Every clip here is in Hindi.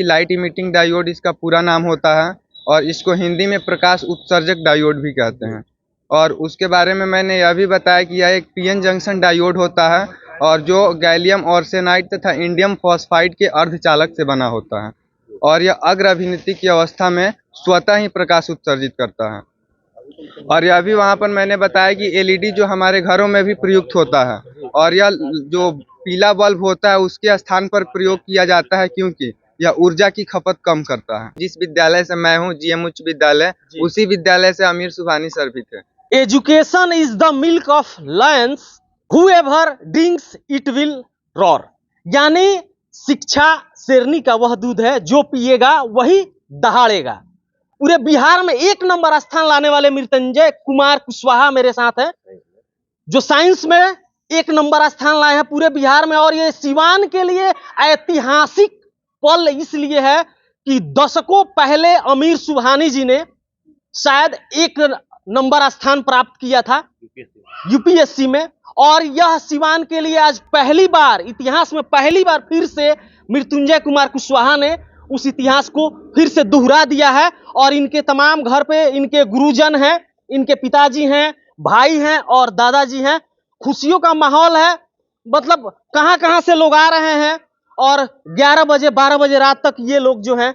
लाइट इमिटिंग डायोड इसका पूरा नाम होता है और इसको हिंदी में प्रकाश उत्सर्जक डायोड भी कहते हैं। और उसके बारे में मैंने यह भी बताया कि यह एक पीएन जंक्शन डायोड होता है और जो गैलियम आर्सेनाइड तथा इंडियम फॉस्फाइड के अर्धचालक से बना होता है और यह अग्र अभिनीति की अवस्था में स्वतः ही प्रकाश उत्सर्जित करता है। और यह भी वहाँ पर मैंने बताया कि एलईडी जो हमारे घरों में भी प्रयुक्त होता है और यह जो पीला बल्ब होता है उसके स्थान पर प्रयोग किया जाता है क्योंकि यह ऊर्जा की खपत कम करता है। जिस विद्यालय से मैं हूँ जीएम उच्च विद्यालय, उसी विद्यालय से अमीर सुभानी सर भी थे। Education is the milk of lions, whoever drinks it will roar. यानी शिक्षा शेरनी का वह दूध है, जो पिएगा वही दहाड़ेगा। पूरे बिहार में 1 नंबर स्थान लाने वाले मृत्युंजय कुमार कुशवाहा मेरे साथ हैं, जो साइंस में 1 नंबर स्थान लाए हैं पूरे बिहार में। और ये सिवान के लिए ऐतिहासिक पल इसलिए है कि दशकों पहले अमीर सुभानी जी ने शायद 1 नंबर स्थान प्राप्त किया था यूपीएससी में, और यह सिवान के लिए आज पहली बार, इतिहास में पहली बार फिर से मृत्युंजय कुमार कुशवाहा ने उस इतिहास को फिर से दोहरा दिया है। और इनके तमाम घर पे इनके गुरुजन हैं, इनके पिताजी हैं, भाई हैं और दादाजी हैं। खुशियों का माहौल है, मतलब कहां कहां से लोग आ रहे हैं और 11 बजे 12 बजे रात तक ये लोग जो हैं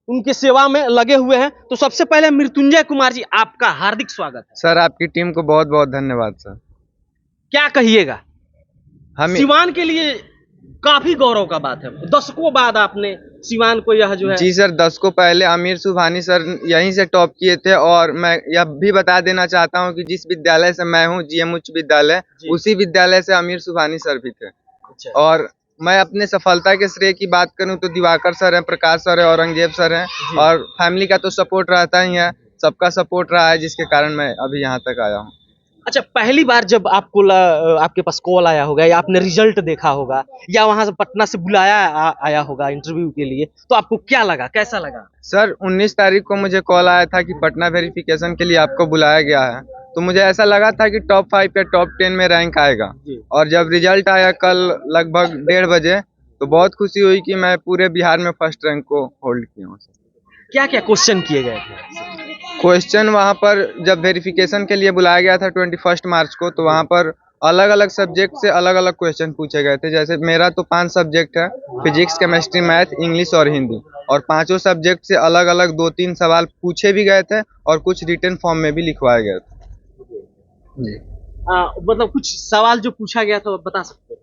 उनके सेवा में लगे हुए हैं। तो सबसे पहले मृत्युंजय कुमार जी, आपका हार्दिक स्वागत है। सर आपकी टीम को बहुत बहुत धन्यवाद सर। क्या कहिएगा? हम सिवान के लिए काफी गौरव का बात है, दशकों बाद आपने सिवान को यह जो है। जी सर, 10 को पहले अमीर सुभानी सर यहीं से टॉप किए थे। और मैं यह भी बता देना चाहता हूं कि जिस विद्यालय से मैं हूं जीएम उच्च विद्यालय, उसी विद्यालय से अमीर सुभानी सर भी थे। अच्छा। और मैं अपने सफलता के श्रेय की बात करूं तो दिवाकर सर हैं, प्रकाश सर है, औरंगजेब सर हैं, और फैमिली का तो सपोर्ट रहता ही है, सबका सपोर्ट रहा है, जिसके कारण मैं अभी यहाँ तक आया हूँ। अच्छा, पहली बार जब आपको आपके पास कॉल आया होगा या आपने रिजल्ट देखा होगा या वहां से पटना से बुलाया आया होगा इंटरव्यू के लिए, तो आपको क्या लगा, कैसा लगा? सर 19 तारीख को मुझे कॉल आया था कि पटना वेरिफिकेशन के लिए आपको बुलाया गया है। तो मुझे ऐसा लगा था कि टॉप 5 या टॉप 10 में रैंक आएगा। और जब रिजल्ट आया कल लगभग 1:30 बजे, तो बहुत खुशी हुई कि मैं पूरे बिहार में फर्स्ट रैंक को होल्ड किया हूँ। क्या क्या क्वेश्चन किए गए थे? क्वेश्चन वहाँ पर जब वेरिफिकेशन के लिए बुलाया गया था 21 मार्च को, तो वहाँ पर अलग अलग सब्जेक्ट से अलग अलग क्वेश्चन पूछे गए थे। जैसे मेरा तो 5 सब्जेक्ट है, फिजिक्स, केमिस्ट्री, मैथ, इंग्लिश और हिंदी, और पांचों सब्जेक्ट से अलग अलग 2-3 सवाल पूछे भी गए थे और कुछ रिटन फॉर्म में भी लिखवाए गए थे। जी मतलब कुछ सवाल जो पूछा गया था बता सकते हैं?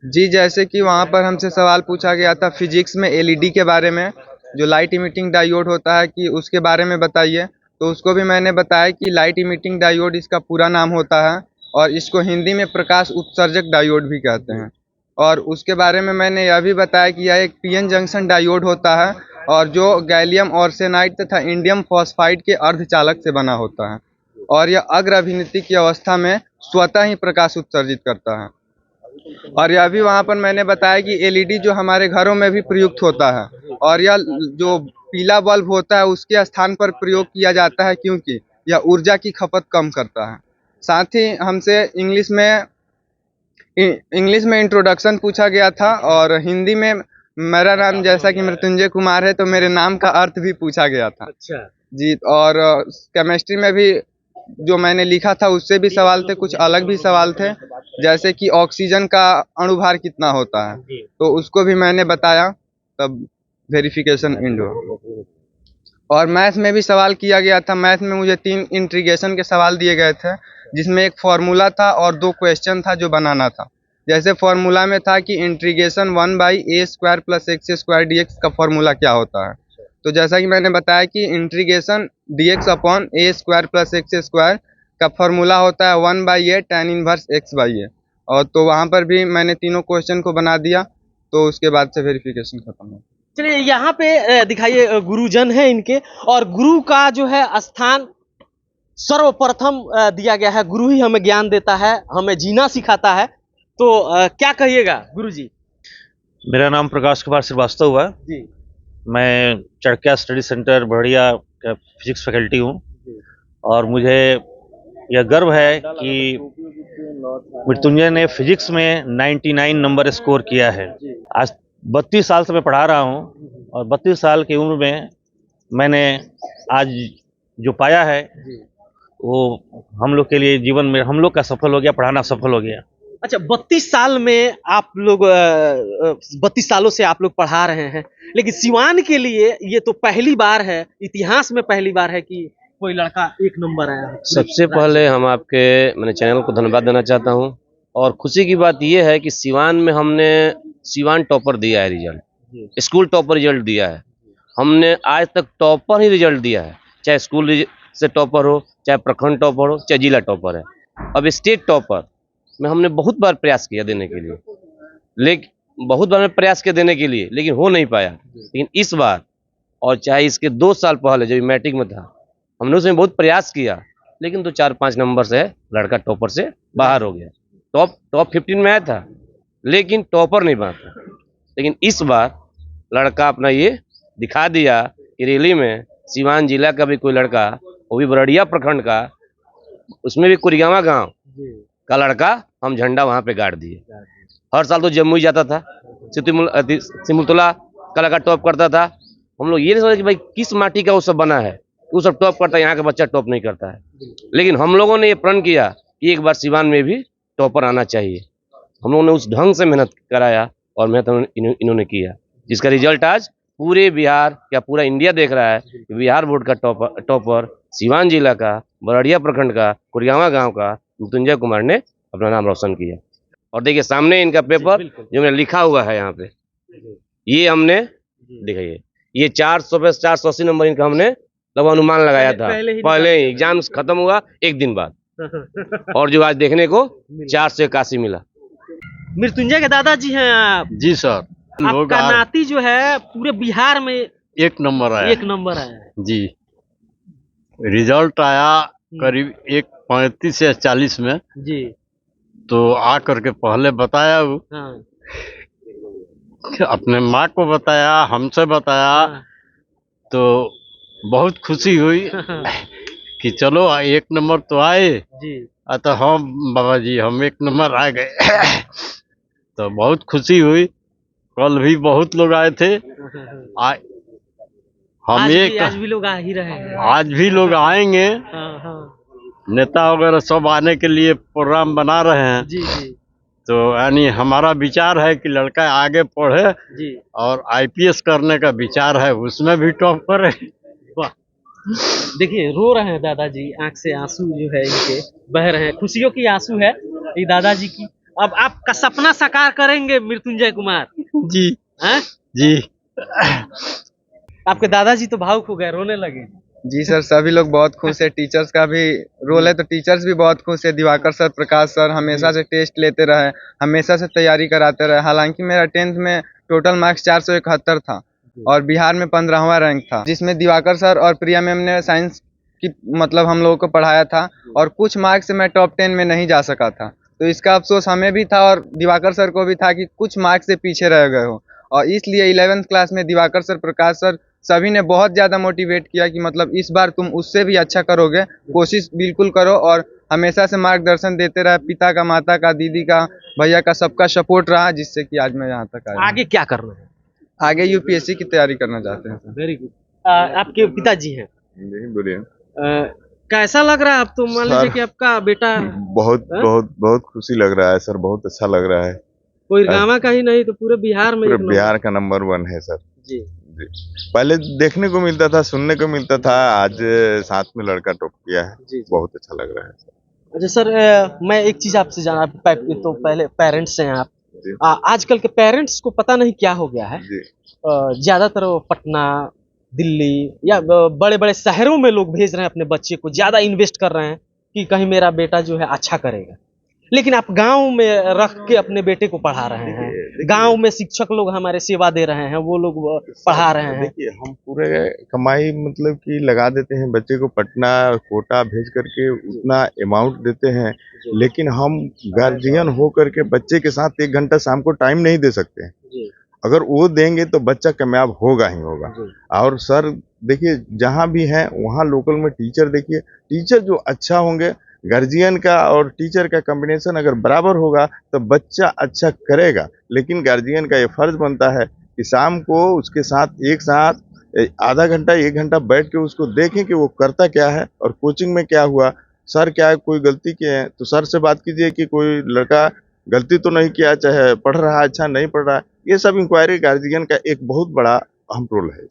जी, जैसे कि वहाँ पर हमसे सवाल पूछा गया था फिजिक्स में एलईडी के बारे में, जो लाइट इमिटिंग डायोड होता है, कि उसके बारे में बताइए। तो उसको भी मैंने बताया कि लाइट इमिटिंग डायोड इसका पूरा नाम होता है और इसको हिंदी में प्रकाश उत्सर्जक डायोड भी कहते हैं। और उसके बारे में मैंने यह भी बताया कि यह एक पीएन जंक्शन डायोड होता है और जो गैलियम आर्सेनाइड तथा इंडियम फॉस्फाइड के अर्धचालक से बना होता है और यह अग्र अभिनीति की अवस्था में स्वतः ही प्रकाश उत्सर्जित करता है। और यह भी वहाँ पर मैंने बताया कि एलईडी जो हमारे घरों में भी प्रयुक्त होता है और यह जो पीला बल्ब होता है उसके स्थान पर प्रयोग किया जाता है क्योंकि यह ऊर्जा की खपत कम करता है। साथ ही हमसे इंग्लिश में इंट्रोडक्शन पूछा गया था और हिंदी में मेरा नाम जैसा कि मृत्युंजय कुमार है तो मेरे नाम का अर्थ भी पूछा गया था। अच्छा जी। और केमिस्ट्री में भी जो मैंने लिखा था उससे भी सवाल थे, कुछ अलग भी सवाल थे, जैसे कि ऑक्सीजन का अणुभार कितना होता है, तो उसको भी मैंने बताया, तब वेरिफिकेशन एंड हुआ। और मैथ में भी सवाल किया गया था। मैथ में मुझे 3 इंटीग्रेशन के सवाल दिए गए थे, जिसमें एक फार्मूला था और 2 क्वेश्चन था जो बनाना था। जैसे फार्मूला में था कि इंटीग्रेशन 1/a² + x² dx का फार्मूला क्या होता है। तो जैसा कि मैंने बताया कि इंटीग्रेशन dx/a² + x² का फार्मूला होता है 1/a tan इनवर्स x/a। और तो वहाँ पर भी मैंने तीनों क्वेश्चन को बना दिया, तो उसके बाद से वेरिफिकेशन खत्म हो। चलिए यहाँ पे दिखाइए, गुरुजन है इनके, और गुरु का जो है स्थान सर्वप्रथम दिया गया है। गुरु ही हमें ज्ञान देता है, हमें जीना सिखाता है। तो क्या कहिएगा गुरु जी? मेरा नाम प्रकाश कुमार श्रीवास्तव है जी। मैं चड़किया स्टडी सेंटर बढ़िया का फिजिक्स फैकल्टी हूँ और मुझे यह गर्व है कि मृत्युंजय ने फिजिक्स में 99 नंबर स्कोर किया है। आज 32 साल से मैं पढ़ा रहा हूँ और 32 साल की उम्र में मैंने आज जो पाया है वो हम लोग के लिए जीवन में हम लोग का सफल हो गया, पढ़ाना सफल हो गया। अच्छा, 32 साल में आप लोग 32 सालों से आप लोग पढ़ा रहे हैं, लेकिन सिवान के लिए ये तो पहली बार है, इतिहास में पहली बार है कि कोई लड़का 1 नंबर आया है। सबसे पहले हम आपके मैंने चैनल को धन्यवाद देना चाहता हूं और खुशी की बात यह है कि सिवान में हमने सिवान टॉपर दिया है रिजल्ट, स्कूल टॉपर रिजल्ट दिया है। हमने आज तक टॉपर ही रिजल्ट दिया है, चाहे स्कूल से टॉपर हो, चाहे प्रखंड टॉपर हो, चाहे जिला टॉपर है। अब स्टेट टॉपर में हमने बहुत बार प्रयास किया देने के लिए, लेकिन बहुत बार प्रयास किया देने के लिए, लेकिन हो नहीं पाया। लेकिन इस बार और चाहे इसके 2 साल पहले जब मैट्रिक में था, हमने उसमें बहुत प्रयास किया, लेकिन तो 4-5 नंबर से लड़का टॉपर से बाहर हो गया। टॉप 15 में आया था, लेकिन टॉपर नहीं बना था। लेकिन इस बार लड़का अपना ये दिखा दिया कि रैली में सिवान जिला का भी कोई लड़का, वो भी बरड़िया प्रखंड का, उसमें भी कुरियावा गांव का लड़का, हम झंडा वहां पे गाड़ दिए। हर साल तो जम्मू ही जाता था, सिमुलतला का लड़का टॉप करता था। हम लोग ये नहीं सोचे कि भाई किस माटी का वो सब बना है, वो सब टॉप करता है, यहाँ का बच्चा टॉप नहीं करता है। लेकिन हम लोगों ने ये प्रण किया कि एक बार सिवान में भी टॉपर आना चाहिए। हम लोगों ने उस ढंग से मेहनत कराया और मेहनत इन्होंने किया, जिसका रिजल्ट आज पूरे बिहार या पूरा इंडिया देख रहा है कि बिहार बोर्ड का टॉपर सिवान जिला का, बरड़िया प्रखंड का, कुरियावा गांव का मृत्युंजय कुमार ने अपना नाम रोशन किया। और देखिए सामने इनका पेपर जो मैंने लिखा हुआ है यहाँ पे, ये हमने देखिए, ये 400 पे 480 नंबर इनका हमने लगभग अनुमान लगाया था पहले ही एग्जाम खत्म हुआ 1 दिन बाद, और जो आज देखने को 481 मिला। मृत्युंजय के दादाजी हैं आप? जी सर। आपका नाती जो है पूरे बिहार में 1 नंबर आया। 1 नंबर आया है जी। रिजल्ट आया करीब 1:35 या 40 में जी। तो आ करके पहले बताया वो, हाँ। अपने माँ को बताया, हमसे बताया, हाँ। तो बहुत खुशी हुई कि चलो 1 नंबर तो आए जी। तो हम बाबा जी हम 1 नंबर आ गए तो बहुत खुशी हुई। कल भी बहुत लोग आए थे, आज भी लोग आ ही रहे हैं। आज भी लोग आएंगे। हाँ, हाँ। नेता वगैरह सब आने के लिए प्रोग्राम बना रहे हैं। जी जी। तो यानी हमारा विचार है कि लड़का आगे पढ़े जी। और आईपीएस करने का विचार है, उसमें भी टॉप करे। वाह, देखिए रो रहे हैं दादाजी, आंख से आंसू जो है इनके बह रहे हैं, खुशियों की आंसू है ये दादाजी की। अब आपका सपना साकार करेंगे मृत्युंजय कुमार जी। हैं? जी। आपके दादाजी तो भावुक हो गए, रोने लगे। जी सर, सभी लोग बहुत खुश है। टीचर्स का भी रोल है तो टीचर्स भी बहुत खुश है। दिवाकर सर, प्रकाश सर हमेशा से टेस्ट लेते रहे, हमेशा से तैयारी कराते रहे। हालांकि मेरा 10th में टोटल मार्क्स 471 था और बिहार में 15वां रैंक था, जिसमें दिवाकर सर और प्रिया मैम ने साइंस की मतलब हम लोगों को पढ़ाया था और कुछ मार्क्स से मैं टॉप 10 में नहीं जा सका था। तो इसका अफसोस हमें भी था और दिवाकर सर को भी था कि कुछ मार्क्स से पीछे रह गए हो, और इसलिए 11th क्लास में दिवाकर सर, प्रकाश सर सभी ने बहुत ज़्यादा मोटिवेट किया कि मतलब इस बार तुम उससे भी अच्छा करोगे, कोशिश बिल्कुल करो, और हमेशा से मार्गदर्शन देते रहे। पिता का, माता का, दीदी का, भैया का, सबका सपोर्ट रहा, जिससे कि आज मैं यहाँ तक आया। आगे क्या करना है? आगे यूपीएससी की तैयारी करना चाहते हैं सर। Very good. आपके पिताजी हैं? बोलिए। कैसा लग रहा है? अब तो मान लीजिए कि आपका बेटा बहुत खुशी लग रहा है सर, बहुत अच्छा लग रहा है। कोई गांव का ही नहीं तो पूरे बिहार में, पूरे बिहार का नंबर 1 है सर। जी। पहले देखने को मिलता था, सुनने को मिलता था, आज साथ में लड़का टॉप किया है। जी। बहुत अच्छा लग रहा है सर। अच्छा सर, मैं एक चीज आपसे जाना, तो पहले पेरेंट्स हैं आप, आजकल के पेरेंट्स को पता नहीं क्या हो गया है, ज्यादातर पटना, दिल्ली या बड़े बड़े शहरों में लोग भेज रहे हैं अपने बच्चे को, ज्यादा इन्वेस्ट कर रहे हैं कि कहीं मेरा बेटा जो है अच्छा करेगा। लेकिन आप गांव में रख के अपने बेटे को पढ़ा रहे हैं, गांव में शिक्षक लोग हमारे सेवा दे रहे हैं, वो लोग पढ़ा रहे हैं। देखिए हम पूरे कमाई मतलब कि लगा देते हैं, बच्चे को पटना कोटा भेज करके उतना अमाउंट देते हैं, लेकिन हम गार्जियन हो करके बच्चे के साथ 1 घंटा शाम को टाइम नहीं दे सकते। अगर वो देंगे तो बच्चा कामयाब होगा ही होगा। और सर देखिए जहाँ भी है वहाँ लोकल में टीचर, देखिए टीचर जो अच्छा होंगे, गार्जियन का और टीचर का कॉम्बिनेशन अगर बराबर होगा तो बच्चा अच्छा करेगा। लेकिन गार्जियन का ये फर्ज बनता है कि शाम को उसके साथ एक साथ आधा घंटा 1 घंटा बैठ के उसको देखें कि वो करता क्या है और कोचिंग में क्या हुआ, सर क्या है, कोई गलती किए हैं तो सर से बात कीजिए कि कोई लड़का गलती तो नहीं किया, चाहे पढ़ रहा है, अच्छा नहीं पढ़ रहा है। ये सब इंक्वायरी गार्जियन का एक बहुत बड़ा अहम रोल है।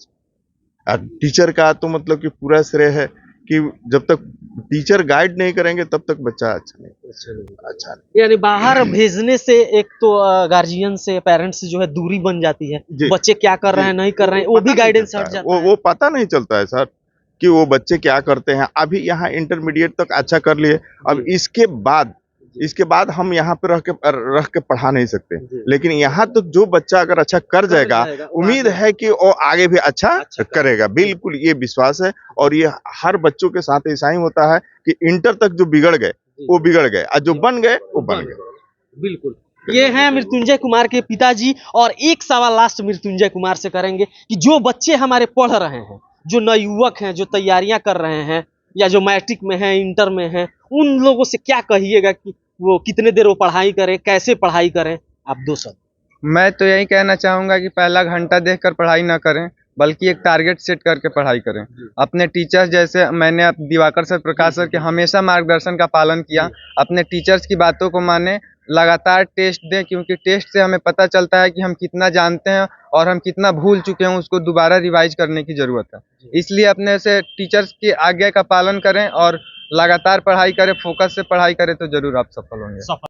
और टीचर का तो मतलब कि पूरा श्रेय है कि जब तक टीचर गाइड नहीं करेंगे तब तक बच्चा अच्छा नहीं। यानी बाहर भेजने से एक तो गार्जियन से, पेरेंट्स से जो है दूरी बन जाती है, जी। बच्चे क्या कर रहे हैं नहीं कर रहे हैं वो भी गाइडेंस हट जाता है। वो पता नहीं चलता है सर कि वो बच्चे क्या करते हैं। अभी यहाँ इंटरमीडिएट तक अच्छा कर लिए, अब इसके बाद हम यहाँ पे रह के पढ़ा नहीं सकते। लेकिन यहाँ तक जो बच्चा अगर अच्छा कर जाएगा, उम्मीद है कि वो आगे भी अच्छा करेगा। बिल्कुल ये विश्वास है। और ये हर बच्चों के साथ ऐसा ही होता है कि इंटर तक जो बिगड़ गए वो बिगड़ गए, और जो बन गए वो बन गए। बिल्कुल। ये हैं मृत्युंजय कुमार के पिताजी। और एक सवाल लास्ट मृत्युंजय कुमार से करेंगे कि जो बच्चे हमारे पढ़ रहे हैं, जो नवयुवक हैं, जो तैयारियां कर रहे हैं या जो मैट्रिक में हैं, इंटर में हैं, उन लोगों से क्या कहिएगा कि वो कितने देर वो पढ़ाई करें, कैसे पढ़ाई करें? आप 2 शब्द। मैं तो यही कहना चाहूँगा कि पहला घंटा देखकर पढ़ाई ना करें, बल्कि एक टारगेट सेट करके पढ़ाई करें। अपने टीचर्स, जैसे मैंने दिवाकर सर, प्रकाश सर के हमेशा मार्गदर्शन का पालन किया। अपने टीचर्स की बातों को माने, लगातार टेस्ट दें, क्योंकि टेस्ट से हमें पता चलता है कि हम कितना जानते हैं और हम कितना भूल चुके हैं, उसको दोबारा रिवाइज करने की ज़रूरत है। इसलिए अपने से टीचर्स की आज्ञा का पालन करें और लगातार पढ़ाई करें, फोकस से पढ़ाई करें तो ज़रूर आप सफल होंगे।